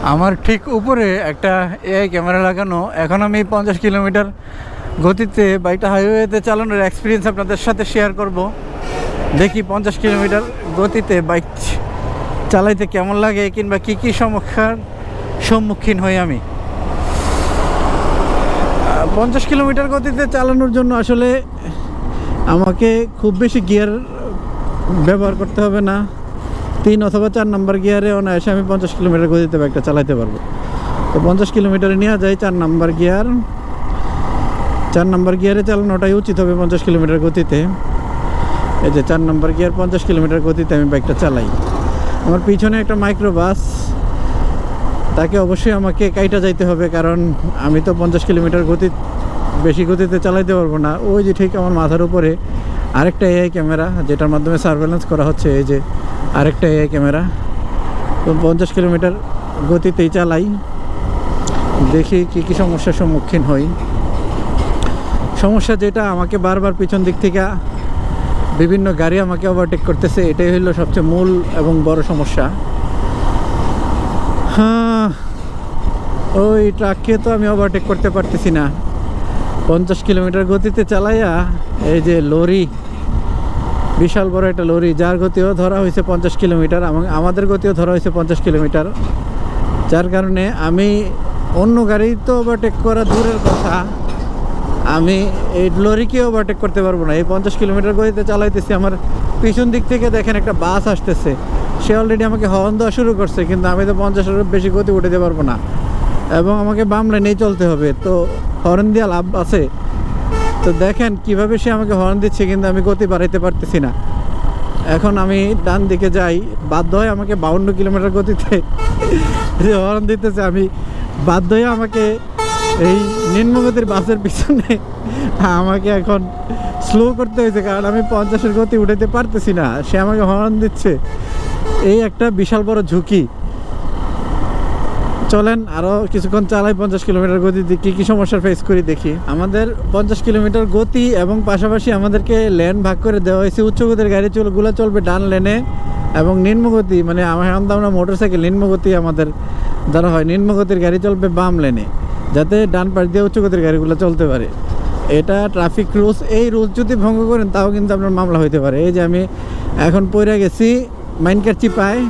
আমার ঠিক উপরে একটা এআই ক্যামেরা লাগানো। এখন আমি 50 কিলোমিটার গতিতে বাইকটা হাইওয়েতে চালানোর এক্সপিরিয়েন্স আপনাদের সাথে শেয়ার করব। দেখি 50 কিলোমিটার গতিতে বাইক চালাইতে কেমন লাগে, কিংবা কী কী সমস্যার সম্মুখীন হই আমি। 50 কিলোমিটার গতিতে চালানোর জন্য আসলে আমাকে খুব বেশি গিয়ার ব্যবহার করতে হবে না। 3 অথবা 4 নম্বর গিয়ারে অনায়াসে আমি 50 কিলোমিটার গতিতে বাইকটা চালাতে পারবো। তো 50 কিলোমিটারে নেওয়া যায় 4 নম্বর গিয়ার। 4 নম্বর গিয়ারে চালানোটাই উচিত হবে 50 কিলোমিটার গতিতে। এই যে 4 নম্বর গিয়ার 50 কিলোমিটার গতিতে আমি বাইকটা চালাই। আমার পিছনে একটা মাইক্রো বাস, তাকে অবশ্যই আমাকে কাইটা যাইতে হবে, কারণ আমি তো 50 কিলোমিটার বেশি গতিতে চালাইতে পারবো না। ওই যে ঠিক আমার মাথার উপরে আরেকটা এআই ক্যামেরা, যেটার মাধ্যমে সার্ভেলেন্স করা হচ্ছে। এই যে আরেকটা এআই ক্যামেরা। তো 50 কিলোমিটার গতিতেই চালাই, দেখি কী কী সমস্যার সম্মুখীন হই। সমস্যা যেটা, আমাকে বারবার পিছন দিক থেকে বিভিন্ন গাড়ি আমাকে ওভারটেক করতেছে, এটাই হলো সবচেয়ে মূল এবং বড় সমস্যা। হ্যাঁ, ওই ট্রাককে তো আমি ওভারটেক করতে পারতেছি না 50 কিলোমিটার গতিতে চালাইয়া। এই যে লরি, বিশাল বড় একটা লরি, যার গতিও ধরা হয়েছে 50 কিলোমিটার এবং আমাদের গতিও ধরা হয়েছে 50 কিলোমিটার। যার কারণে আমি অন্য গাড়ি তো ওভারটেক করা দূরের কথা, আমি এই লরিকে ওভারটেক করতে পারবো না। এই 50 কিলোমিটার গতিতে চালাইতেছি, আমার পিছন দিক থেকে দেখেন একটা বাস আসতেছে, সে অলরেডি আমাকে হর্ন দেওয়া শুরু করছে, কিন্তু আমি তো 50-এর বেশি গতি উঠাতে পারবো না এবং আমাকে বাম লাইনেই চলতে হবে। তো হর্ন দেওয়া লাভ আছে? তো দেখেন কিভাবে সে আমাকে হর্ন দিচ্ছে, কিন্তু আমি গতি বাড়াইতে পারতেছি না। এখন আমি ডান দিকে যাই, বাধ্য হয়ে আমাকে 52 কিলোমিটার গতিতে যে হর্ন দিতেছে, আমি বাধ্য হয়ে আমাকে এই নিম্নগতির বাসের পিছনে আমাকে এখন স্লো করতে হয়েছে, কারণ আমি 50-এর গতি উঠাইতে পারতেছি না, সে আমাকে হর্ন দিচ্ছে। এই একটা বিশাল বড় ঝুঁকি। চলেন আরও কিছুক্ষণ চালাই 50 কিলোমিটার গতিতে, কী কী সমস্যার ফেস করি দেখি। আমাদের 50 কিলোমিটার গতি এবং পাশাপাশি আমাদেরকে লেন ভাগ করে দেওয়া হয়েছে। উচ্চ গতির গাড়িগুলো চলবে ডান লেনে এবং নিম্নগতি, মানে আমরা মোটরসাইকেল, নিম্নগতি আমাদের দ্বারা হয়, নিম্নগতির গাড়ি চলবে বাম লেনে, যাতে ডান পাশ দিয়ে উচ্চ গতির গাড়িগুলো চলতে পারে। এটা ট্রাফিক রুলস। এই রুলস যদি ভঙ্গ করেন তাও কিন্তু আপনার মামলা হইতে পারে। এই যে আমি এখন পড়ে গেছি মাইনকার চিপায়,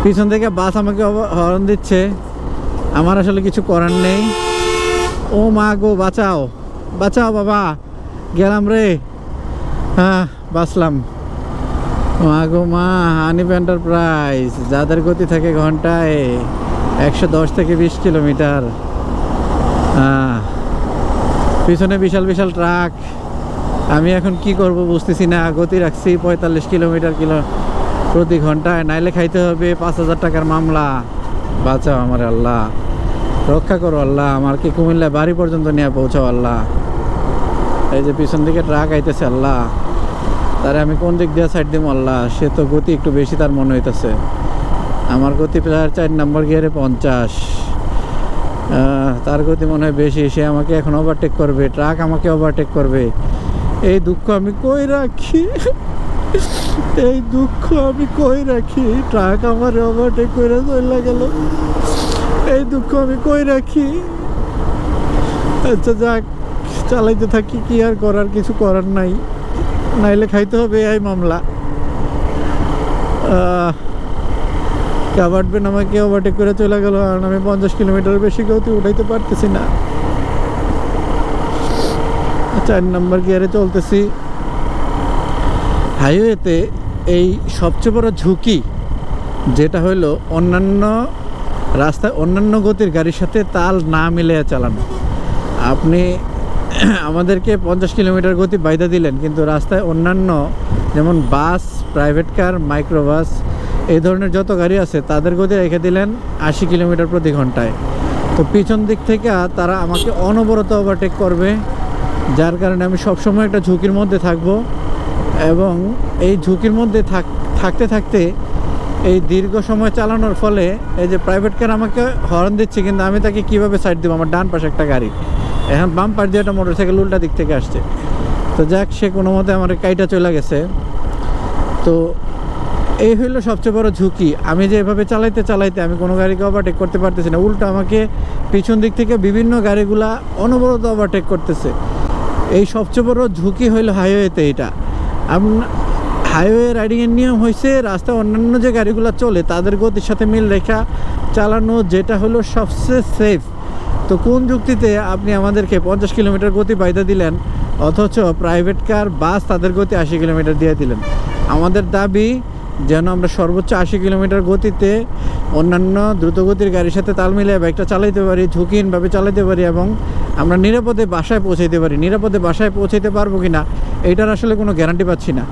পিছন থেকে বাস আমাকে হর্ন দিচ্ছে, আমার আসলে কিছু করার নেই। ও মা গো, বাঁচাও বাঁচাও বাবা, গেলাম রে। হ্যাঁ, বাঁচলাম। মা গো মা, হানিফ এন্টারপ্রাইজ, যাদের গতি থাকে ঘন্টায় 110 থেকে 20 কিলোমিটার। হ্যাঁ, পিছনে বিশাল বিশাল ট্রাক। আমি এখন কি করব বুঝতেছি না। গতি রাখছি 45 কিলোমিটার প্রতি ঘন্টায়, নাইলে খাইতে হবে 5000 টাকার মামলা। বাঁচাও আমার আল্লাহ, রক্ষা করো আল্লাহ, আমার কি কুমিল্লায় বাড়ি পর্যন্ত নিয়ে পৌঁছাও আল্লাহ। এই যে পিছন দিকে ট্রাক আইতেছে, আল্লাহ তারে আমি কোন দিক দিয়ে সাইড দিব আল্লাহ। সে তো গতি একটু বেশি তার মনে হইতেছে, আমার গতি প্রায় 4 নম্বর গিয়ারে 50, তার গতি মনে হয় বেশি। সে আমাকে এখন ওভারটেক করবে, ট্রাক আমাকে ওভারটেক করবে। এই দুঃখ আমি কই রাখি, এই দুঃখ আমি কই রাখি। ট্রাক আমার ওভারটেক করে চলে গেল, এই দুঃখ আমি কই রাখি। আচ্ছা যাক, চালাইতে থাকি, কি আর করার, কিছু করার নাই, নাইলে খাইতে হবে এই মামলা। কাভার্ডবেন আমাকে ওভারটেক করে চলে গেল, কারণ আমি 50 কিলোমিটার বেশি গতি উঠাইতে পারতেছি না। 4 নম্বর গিয়ারে চলতেছি হাইওয়েতে। এই সবচেয়ে বড় ঝুঁকি যেটা হলো অন্যান্য রাস্তায় অন্যান্য গতির গাড়ির সাথে তাল না মিলিয়ে চালানো। আপনি আমাদেরকে 50 কিলোমিটার গতি বাইধা দিলেন, কিন্তু রাস্তায় অন্যান্য যেমন বাস, প্রাইভেট কার, মাইক্রোবাস, এই ধরনের যত গাড়ি আছে তাদের গতি রেখে দিলেন 80 কিলোমিটার প্রতি ঘন্টায়। তো পিছন দিক থেকে তারা আমাকে অনবরত ওভারটেক করবে, যার কারণে আমি সবসময় একটা ঝুঁকির মধ্যে থাকব। এবং এই ঝুঁকির মধ্যে থাকতে থাকতে এই দীর্ঘ সময় চালানোর ফলে এই যে প্রাইভেট কার আমাকে হর্ন দিচ্ছে, কিন্তু আমি তাকে কীভাবে সাইড দেবো? আমার ডান পাশে একটা গাড়ি, এখন বাম পাশ দিয়ে একটা মোটরসাইকেল উল্টা দিক থেকে আসছে। তো যাক, সে কোনো মতে আমার কাইটা চলে গেছে। তো এই হইলো সবচেয়ে বড় ঝুঁকি। আমি যে এভাবে চালাইতে চালাইতে আমি কোনো গাড়িকে ওভারটেক করতে পারতেছি না, উল্টো আমাকে পিছন দিক থেকে বিভিন্ন গাড়িগুলা অনবরত ওভারটেক করতেছে। এই সবচেয়ে বড় ঝুঁকি হইলো হাইওয়েতে। এটা হাইওয়ে রাইডিংয়ের নিয়ম হয়েছে রাস্তা অন্যান্য যে গাড়িগুলো চলে তাদের গতির সাথে মিল রেখা চালানো, যেটা হলো সবচেয়ে সেফ। তো কোন যুক্তিতে আপনি আমাদেরকে 50 কিলোমিটার গতি বাইদা দিলেন, অথচ প্রাইভেট কার বাস তাদের গতি 80 কিলোমিটার দিয়ে দিলেন? আমাদের দাবি যেন আমরা সর্বোচ্চ 80 কিলোমিটার গতিতে অন্যান্য দ্রুতগতির গাড়ির সাথে তাল মিলিয়ে বাইকটা চালাইতে পারি, ঝুঁকিহীনভাবে চালাইতে পারি এবং আমরা নিরাপদে বাসায় পৌঁছাইতে পারি। নিরাপদে বাসায় পৌঁছাইতে পারবো কি না এইটার আসলে কোনো গ্যারান্টি পাচ্ছি না।